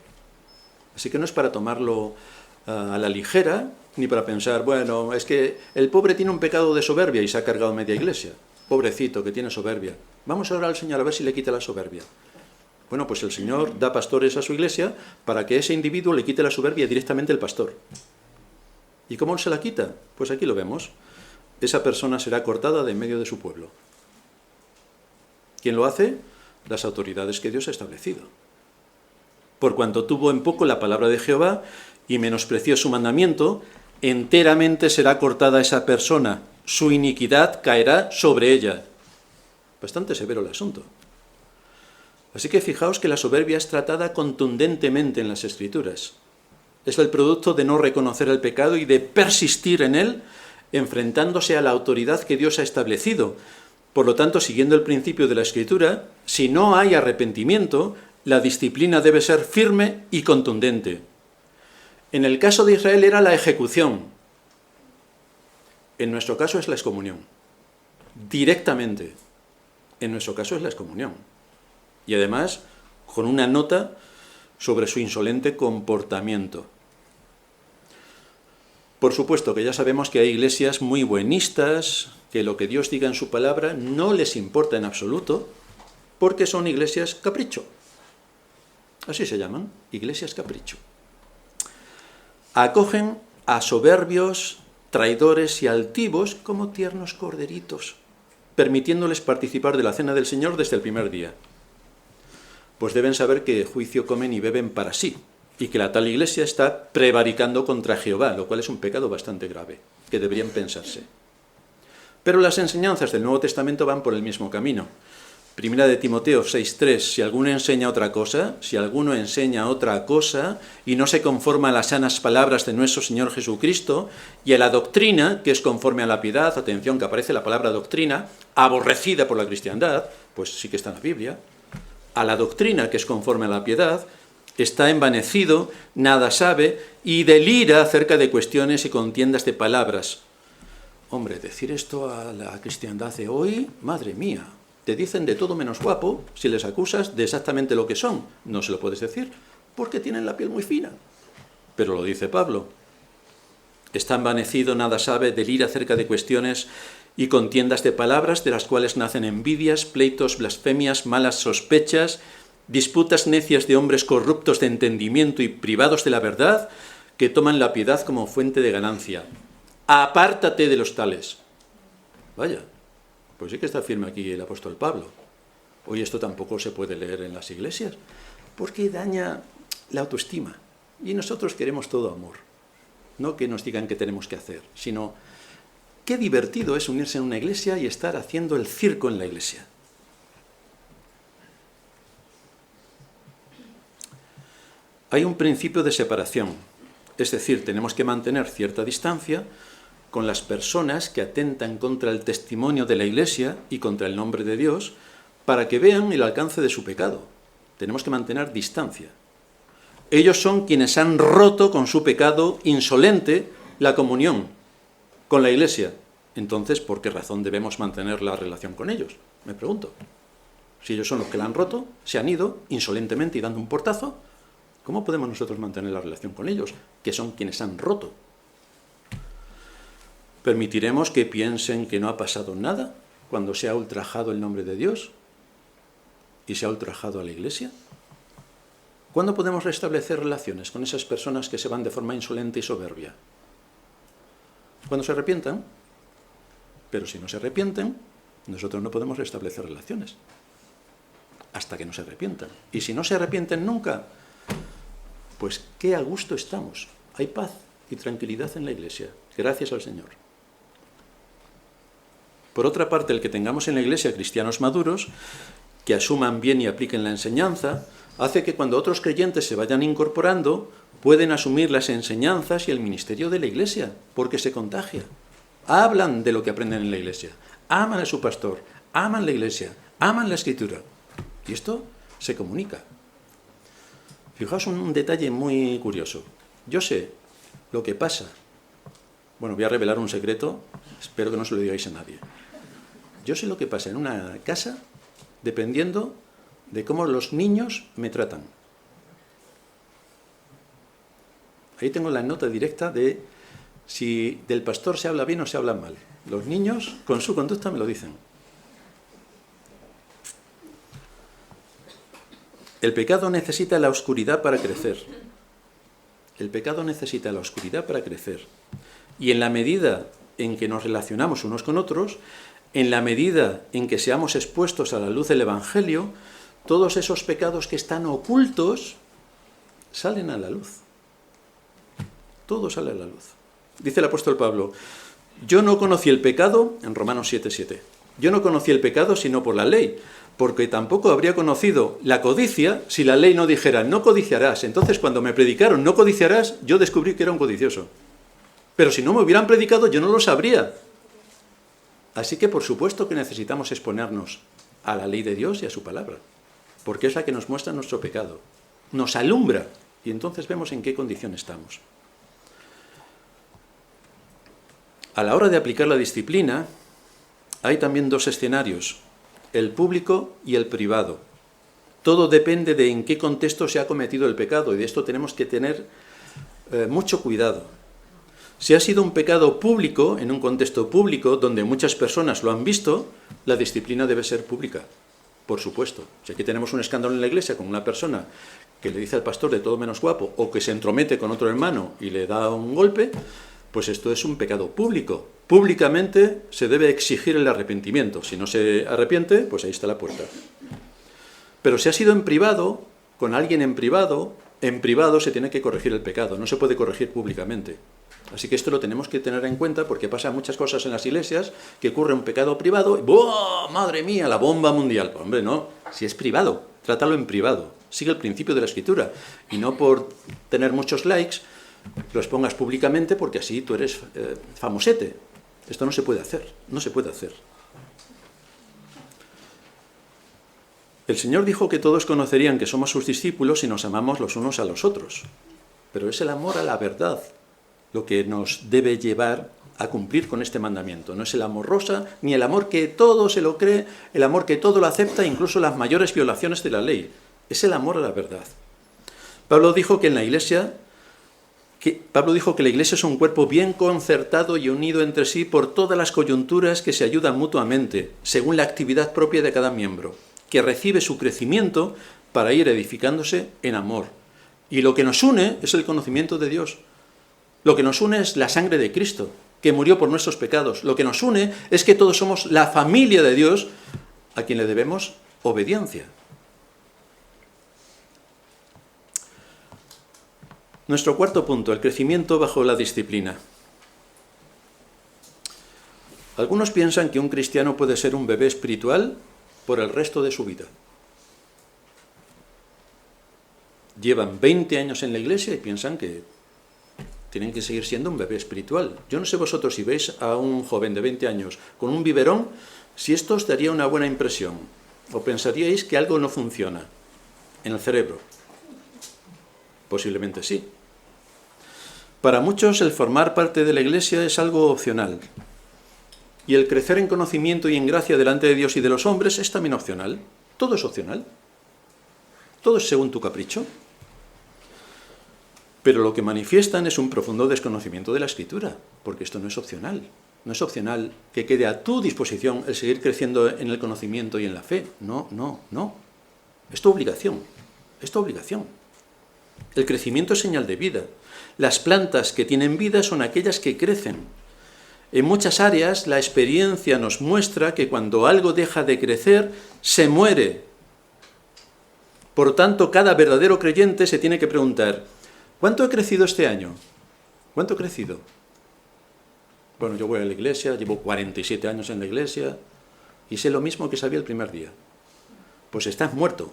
Así que no es para tomarlo a la ligera, ni para pensar, bueno, es que el pobre tiene un pecado de soberbia y se ha cargado media iglesia. Pobrecito, que tiene soberbia. Vamos a orar al Señor a ver si le quita la soberbia. Bueno, pues el Señor da pastores a su iglesia para que ese individuo le quite la soberbia directamente al pastor. ¿Y cómo se la quita? Pues aquí lo vemos. Esa persona será cortada de en medio de su pueblo. ¿Quién lo hace? Las autoridades que Dios ha establecido. Por cuanto tuvo en poco la palabra de Jehová y menospreció su mandamiento, enteramente será cortada esa persona. Su iniquidad caerá sobre ella. Bastante severo el asunto. Así que fijaos que la soberbia es tratada contundentemente en las Escrituras. Es el producto de no reconocer el pecado y de persistir en él, enfrentándose a la autoridad que Dios ha establecido. Por lo tanto, siguiendo el principio de la Escritura, si no hay arrepentimiento, la disciplina debe ser firme y contundente. En el caso de Israel era la ejecución. En nuestro caso es la excomunión. Directamente. En nuestro caso es la excomunión. Y además, con una nota sobre su insolente comportamiento. Por supuesto que ya sabemos que hay iglesias muy buenistas, que lo que Dios diga en su palabra no les importa en absoluto, porque son iglesias capricho. Así se llaman, iglesias capricho. Acogen a soberbios, traidores y altivos como tiernos corderitos, permitiéndoles participar de la cena del Señor desde el primer día. Pues deben saber que juicio comen y beben para sí, y que la tal iglesia está prevaricando contra Jehová, lo cual es un pecado bastante grave, que deberían pensarse. Pero las enseñanzas del Nuevo Testamento van por el mismo camino. Primera de Timoteo 6:3, si alguno enseña otra cosa y no se conforma a las sanas palabras de nuestro Señor Jesucristo y a la doctrina que es conforme a la piedad, atención que aparece la palabra doctrina, aborrecida por la cristiandad, pues sí que está en la Biblia, a la doctrina que es conforme a la piedad, está envanecido, nada sabe y delira acerca de cuestiones y contiendas de palabras. Hombre, decir esto a la cristiandad de hoy, madre mía, te dicen de todo menos guapo si les acusas de exactamente lo que son. No se lo puedes decir porque tienen la piel muy fina. Pero lo dice Pablo. Está envanecido, nada sabe, delira acerca de cuestiones y contiendas de palabras de las cuales nacen envidias, pleitos, blasfemias, malas sospechas, disputas necias de hombres corruptos de entendimiento y privados de la verdad, que toman la piedad como fuente de ganancia. Apártate de los tales. Vaya, pues sí que está firme aquí el apóstol Pablo. Hoy esto tampoco se puede leer en las iglesias, porque daña la autoestima. Y nosotros queremos todo amor. No que nos digan qué tenemos que hacer, sino qué divertido es unirse en una iglesia y estar haciendo el circo en la iglesia. Hay un principio de separación, es decir, tenemos que mantener cierta distancia con las personas que atentan contra el testimonio de la iglesia y contra el nombre de Dios para que vean el alcance de su pecado. Tenemos que mantener distancia. Ellos son quienes han roto con su pecado insolente la comunión con la iglesia. Entonces, ¿por qué razón debemos mantener la relación con ellos? Me pregunto. Si ellos son los que la han roto, se han ido insolentemente y dando un portazo, ¿cómo podemos nosotros mantener la relación con ellos, que son quienes han roto? ¿Permitiremos que piensen que no ha pasado nada cuando se ha ultrajado el nombre de Dios y se ha ultrajado a la iglesia? ¿Cuándo podemos restablecer relaciones con esas personas que se van de forma insolente y soberbia? Cuando se arrepientan. Pero si no se arrepienten, nosotros no podemos restablecer relaciones hasta que no se arrepientan. Y si no se arrepienten nunca, pues qué a gusto estamos. Hay paz y tranquilidad en la iglesia. Gracias al Señor. Por otra parte, el que tengamos en la iglesia cristianos maduros, que asuman bien y apliquen la enseñanza, hace que cuando otros creyentes se vayan incorporando, pueden asumir las enseñanzas y el ministerio de la iglesia, porque se contagia. Hablan de lo que aprenden en la iglesia, aman a su pastor, aman la iglesia, aman la escritura. Y esto se comunica. Fijaos un detalle muy curioso. Yo sé lo que pasa. Bueno, voy a revelar un secreto, espero que no se lo digáis a nadie. Yo sé lo que pasa en una casa dependiendo de cómo los niños me tratan. Ahí tengo la nota directa de si del pastor se habla bien o se habla mal. Los niños, con su conducta, me lo dicen. El pecado necesita la oscuridad para crecer. El pecado necesita la oscuridad para crecer. Y en la medida en que nos relacionamos unos con otros, en la medida en que seamos expuestos a la luz del Evangelio, todos esos pecados que están ocultos salen a la luz. Todo sale a la luz. Dice el apóstol Pablo, yo no conocí el pecado, en Romanos 7:7, yo no conocí el pecado sino por la ley, porque tampoco habría conocido la codicia si la ley no dijera, no codiciarás. Entonces, cuando me predicaron, no codiciarás, yo descubrí que era un codicioso. Pero si no me hubieran predicado, yo no lo sabría. Así que, por supuesto que necesitamos exponernos a la ley de Dios y a su palabra, porque es la que nos muestra nuestro pecado, nos alumbra, y entonces vemos en qué condición estamos. A la hora de aplicar la disciplina, hay también dos escenarios, el público y el privado. Todo depende de en qué contexto se ha cometido el pecado, y de esto tenemos que tener mucho cuidado. Si ha sido un pecado público, en un contexto público, donde muchas personas lo han visto, la disciplina debe ser pública, por supuesto. Si aquí tenemos un escándalo en la iglesia con una persona que le dice al pastor de todo menos guapo, o que se entromete con otro hermano y le da un golpe, pues esto es un pecado público. Públicamente se debe exigir el arrepentimiento. Si no se arrepiente, pues ahí está la puerta. Pero si ha sido en privado, con alguien en privado se tiene que corregir el pecado, no se puede corregir públicamente. Así que esto lo tenemos que tener en cuenta porque pasan muchas cosas en las iglesias, que ocurre un pecado privado y ¡buah! ¡Madre mía! La bomba mundial. Pues, hombre, no, si es privado, trátalo en privado. Sigue el principio de la Escritura y no por tener muchos likes los pongas públicamente porque así tú eres famosete. Esto no se puede hacer, no se puede hacer. El Señor dijo que todos conocerían que somos sus discípulos si nos amamos los unos a los otros. Pero es el amor a la verdad lo que nos debe llevar a cumplir con este mandamiento. No es el amor rosa, ni el amor que todo se lo cree, el amor que todo lo acepta, incluso las mayores violaciones de la ley. Es el amor a la verdad. Pablo dijo que la iglesia es un cuerpo bien concertado y unido entre sí por todas las coyunturas que se ayudan mutuamente, según la actividad propia de cada miembro, que recibe su crecimiento para ir edificándose en amor. Y lo que nos une es el conocimiento de Dios. Lo que nos une es la sangre de Cristo, que murió por nuestros pecados. Lo que nos une es que todos somos la familia de Dios, a quien le debemos obediencia. Nuestro cuarto punto, el crecimiento bajo la disciplina. Algunos piensan que un cristiano puede ser un bebé espiritual por el resto de su vida. Llevan 20 años en la iglesia y piensan que tienen que seguir siendo un bebé espiritual. Yo no sé vosotros si veis a un joven de 20 años con un biberón, si esto os daría una buena impresión, o pensaríais que algo no funciona en el cerebro. Posiblemente sí. Para muchos el formar parte de la iglesia es algo opcional. Y el crecer en conocimiento y en gracia delante de Dios y de los hombres es también opcional. Todo es opcional. Todo es según tu capricho. Pero lo que manifiestan es un profundo desconocimiento de la Escritura, porque esto no es opcional. No es opcional que quede a tu disposición el seguir creciendo en el conocimiento y en la fe. No, no, no. Es tu obligación. Es tu obligación. El crecimiento es señal de vida. Las plantas que tienen vida son aquellas que crecen. En muchas áreas la experiencia nos muestra que cuando algo deja de crecer, se muere. Por tanto, cada verdadero creyente se tiene que preguntar, ¿cuánto he crecido este año? ¿Cuánto he crecido? Bueno, yo voy a la iglesia, llevo 47 años en la iglesia y sé lo mismo que sabía el primer día. Pues estás muerto.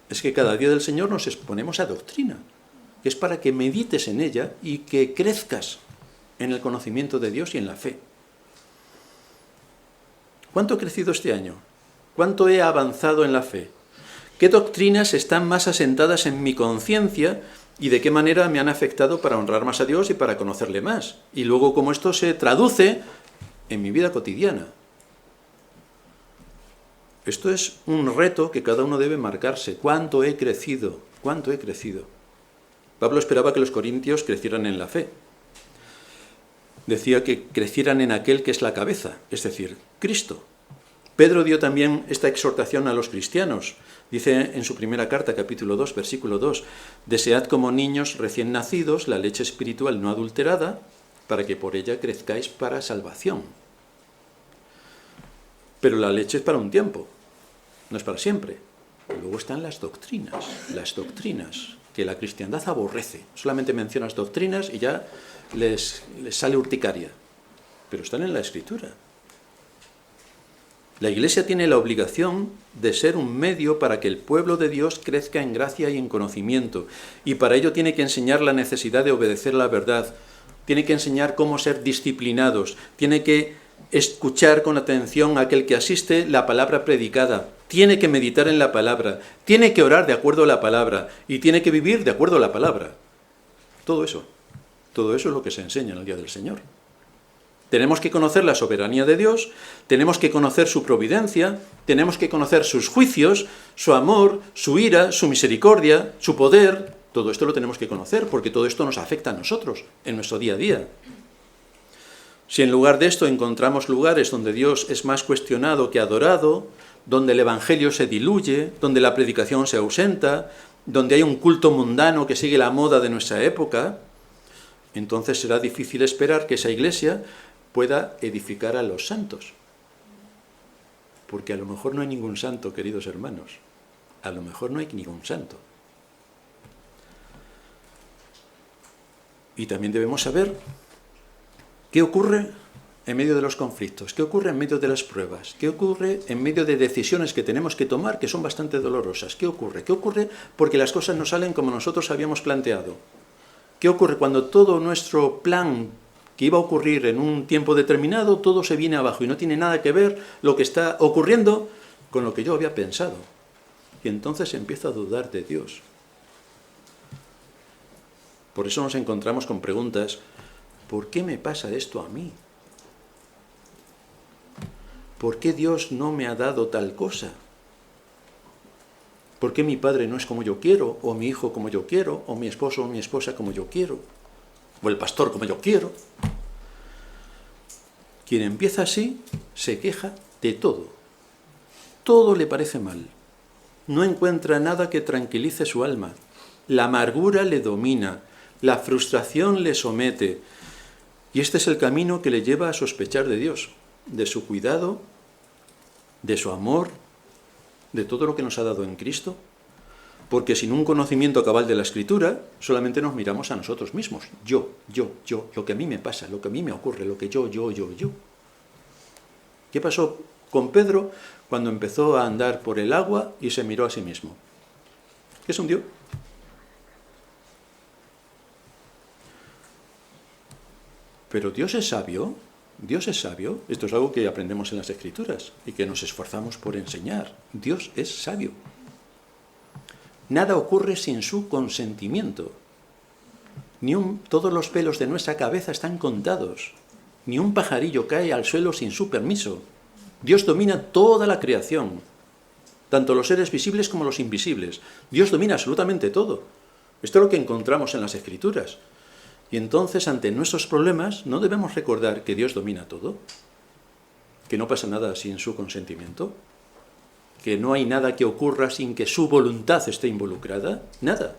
Es que cada día del Señor nos exponemos a doctrina, que es para que medites en ella y que crezcas en el conocimiento de Dios y en la fe. ¿Cuánto he crecido este año? ¿Cuánto he avanzado en la fe? ¿Qué doctrinas están más asentadas en mi conciencia y de qué manera me han afectado para honrar más a Dios y para conocerle más? Y luego cómo esto se traduce en mi vida cotidiana. Esto es un reto que cada uno debe marcarse. ¿Cuánto he crecido? ¿Cuánto he crecido? Pablo esperaba que los corintios crecieran en la fe. Decía que crecieran en aquel que es la cabeza, es decir, Cristo. Pedro dio también esta exhortación a los cristianos. Dice en su primera carta, capítulo 2, versículo 2, «Desead como niños recién nacidos la leche espiritual no adulterada, para que por ella crezcáis para salvación». Pero la leche es para un tiempo, no es para siempre. Luego están las doctrinas que la cristiandad aborrece. Solamente mencionas doctrinas y ya les sale urticaria. Pero están en la Escritura. La Iglesia tiene la obligación de ser un medio para que el pueblo de Dios crezca en gracia y en conocimiento. Y para ello tiene que enseñar la necesidad de obedecer la verdad. Tiene que enseñar cómo ser disciplinados. Tiene que escuchar con atención a aquel que asiste la palabra predicada. Tiene que meditar en la palabra. Tiene que orar de acuerdo a la palabra. Y tiene que vivir de acuerdo a la palabra. Todo eso es lo que se enseña en el Día del Señor. Tenemos que conocer la soberanía de Dios, tenemos que conocer su providencia, tenemos que conocer sus juicios, su amor, su ira, su misericordia, su poder. Todo esto lo tenemos que conocer porque todo esto nos afecta a nosotros en nuestro día a día. Si en lugar de esto encontramos lugares donde Dios es más cuestionado que adorado, donde el Evangelio se diluye, donde la predicación se ausenta, donde hay un culto mundano que sigue la moda de nuestra época, entonces será difícil esperar que esa iglesia pueda edificar a los santos. Porque a lo mejor no hay ningún santo, queridos hermanos. A lo mejor no hay ningún santo. Y también debemos saber qué ocurre en medio de los conflictos, qué ocurre en medio de las pruebas, qué ocurre en medio de decisiones que tenemos que tomar que son bastante dolorosas. ¿Qué ocurre? ¿Qué ocurre porque las cosas no salen como nosotros habíamos planteado? ¿Qué ocurre cuando todo nuestro plan que iba a ocurrir en un tiempo determinado, todo se viene abajo y no tiene nada que ver lo que está ocurriendo con lo que yo había pensado? Y entonces empiezo a dudar de Dios. Por eso nos encontramos con preguntas: ¿por qué me pasa esto a mí? ¿Por qué Dios no me ha dado tal cosa? ¿Por qué mi padre no es como yo quiero? ¿O mi hijo como yo quiero? ¿O mi esposo o mi esposa como yo quiero? ¿O el pastor como yo quiero? Quien empieza así se queja de todo. Todo le parece mal. No encuentra nada que tranquilice su alma. La amargura le domina. La frustración le somete. Y este es el camino que le lleva a sospechar de Dios, de su cuidado, de su amor, de todo lo que nos ha dado en Cristo. Porque sin un conocimiento cabal de la Escritura, solamente nos miramos a nosotros mismos. Yo, lo que a mí me pasa, lo que a mí me ocurre, lo que yo. ¿Qué pasó con Pedro cuando empezó a andar por el agua y se miró a sí mismo? ¿Qué se hundió? Pero Dios es sabio. Esto es algo que aprendemos en las Escrituras y que nos esforzamos por enseñar. Dios es sabio. Nada ocurre sin su consentimiento. Todos los pelos de nuestra cabeza están contados. Ni un pajarillo cae al suelo sin su permiso. Dios domina toda la creación, tanto los seres visibles como los invisibles. Dios domina absolutamente todo. Esto es lo que encontramos en las Escrituras. Y entonces, ante nuestros problemas, ¿no debemos recordar que Dios domina todo? ¿Que no pasa nada sin su consentimiento? ¿Que no hay nada que ocurra sin que su voluntad esté involucrada? Nada.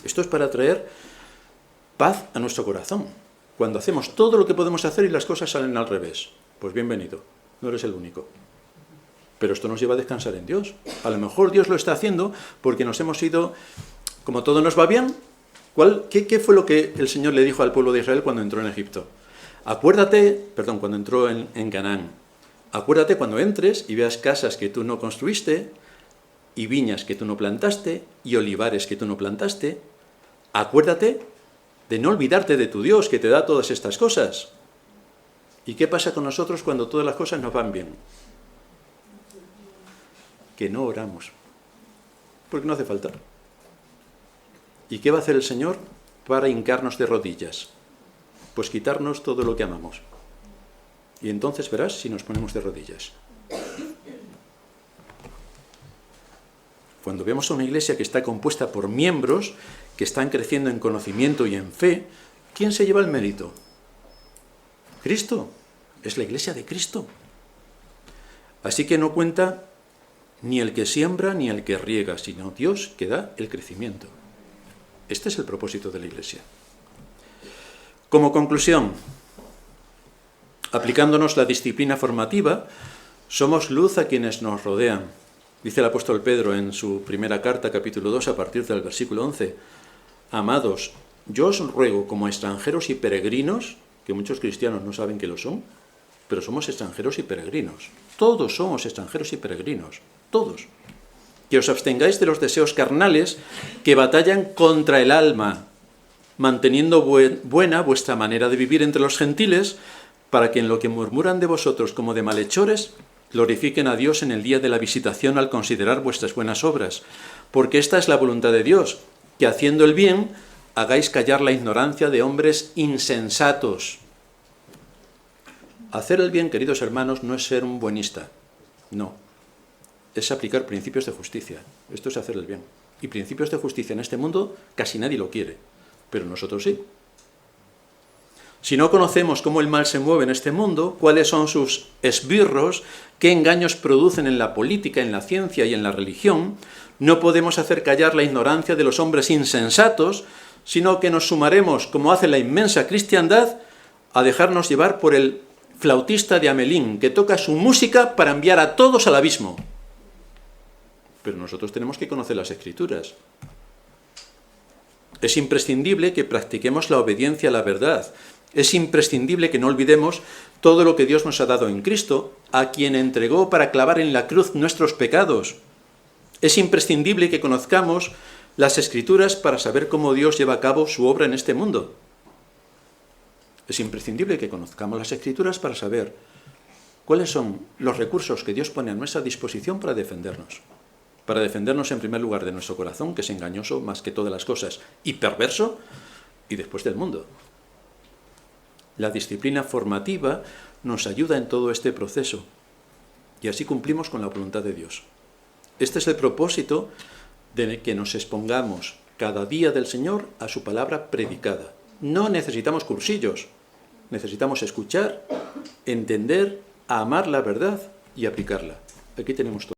Esto es para traer paz a nuestro corazón. Cuando hacemos todo lo que podemos hacer y las cosas salen al revés, pues bienvenido, no eres el único. Pero esto nos lleva a descansar en Dios. A lo mejor Dios lo está haciendo porque nos hemos ido, como todo nos va bien. ¿Qué fue lo que el Señor le dijo al pueblo de Israel cuando entró en Egipto? Cuando entró en Canaán. Acuérdate cuando entres y veas casas que tú no construiste, y viñas que tú no plantaste, y olivares que tú no plantaste. Acuérdate de no olvidarte de tu Dios que te da todas estas cosas. ¿Y qué pasa con nosotros cuando todas las cosas nos van bien? Que no oramos, porque no hace falta. ¿Y qué va a hacer el Señor para hincarnos de rodillas? Pues quitarnos todo lo que amamos. Y entonces verás si nos ponemos de rodillas. Cuando vemos a una iglesia que está compuesta por miembros que están creciendo en conocimiento y en fe, ¿quién se lleva el mérito? Cristo. Es la iglesia de Cristo. Así que no cuenta ni el que siembra ni el que riega, sino Dios que da el crecimiento. Este es el propósito de la iglesia. Como conclusión, aplicándonos la disciplina formativa, somos luz a quienes nos rodean. Dice el apóstol Pedro en su primera carta, capítulo 2, a partir del versículo 11. Amados, yo os ruego como extranjeros y peregrinos, que muchos cristianos no saben que lo son, pero somos extranjeros y peregrinos. Todos somos extranjeros y peregrinos, todos. Que os abstengáis de los deseos carnales que batallan contra el alma, manteniendo buena vuestra manera de vivir entre los gentiles, para que en lo que murmuran de vosotros como de malhechores, glorifiquen a Dios en el día de la visitación al considerar vuestras buenas obras. Porque esta es la voluntad de Dios, que haciendo el bien, hagáis callar la ignorancia de hombres insensatos. Hacer el bien, queridos hermanos, no es ser un buenista, no. Es aplicar principios de justicia. Esto es hacer el bien. Y principios de justicia en este mundo casi nadie lo quiere, pero nosotros sí. Si no conocemos cómo el mal se mueve en este mundo, cuáles son sus esbirros, qué engaños producen en la política, en la ciencia y en la religión, no podemos hacer callar la ignorancia de los hombres insensatos, sino que nos sumaremos, como hace la inmensa cristiandad, a dejarnos llevar por el flautista de Hamelín, que toca su música para enviar a todos al abismo. Pero nosotros tenemos que conocer las Escrituras. Es imprescindible que practiquemos la obediencia a la verdad. Es imprescindible que no olvidemos todo lo que Dios nos ha dado en Cristo, a quien entregó para clavar en la cruz nuestros pecados. Es imprescindible que conozcamos las Escrituras para saber cómo Dios lleva a cabo su obra en este mundo. Es imprescindible que conozcamos las Escrituras para saber cuáles son los recursos que Dios pone a nuestra disposición para defendernos. Para defendernos en primer lugar de nuestro corazón, que es engañoso más que todas las cosas, y perverso, y después del mundo. La disciplina formativa nos ayuda en todo este proceso, y así cumplimos con la voluntad de Dios. Este es el propósito de que nos expongamos cada día del Señor a su palabra predicada. No necesitamos cursillos, necesitamos escuchar, entender, amar la verdad y aplicarla. Aquí tenemos todo.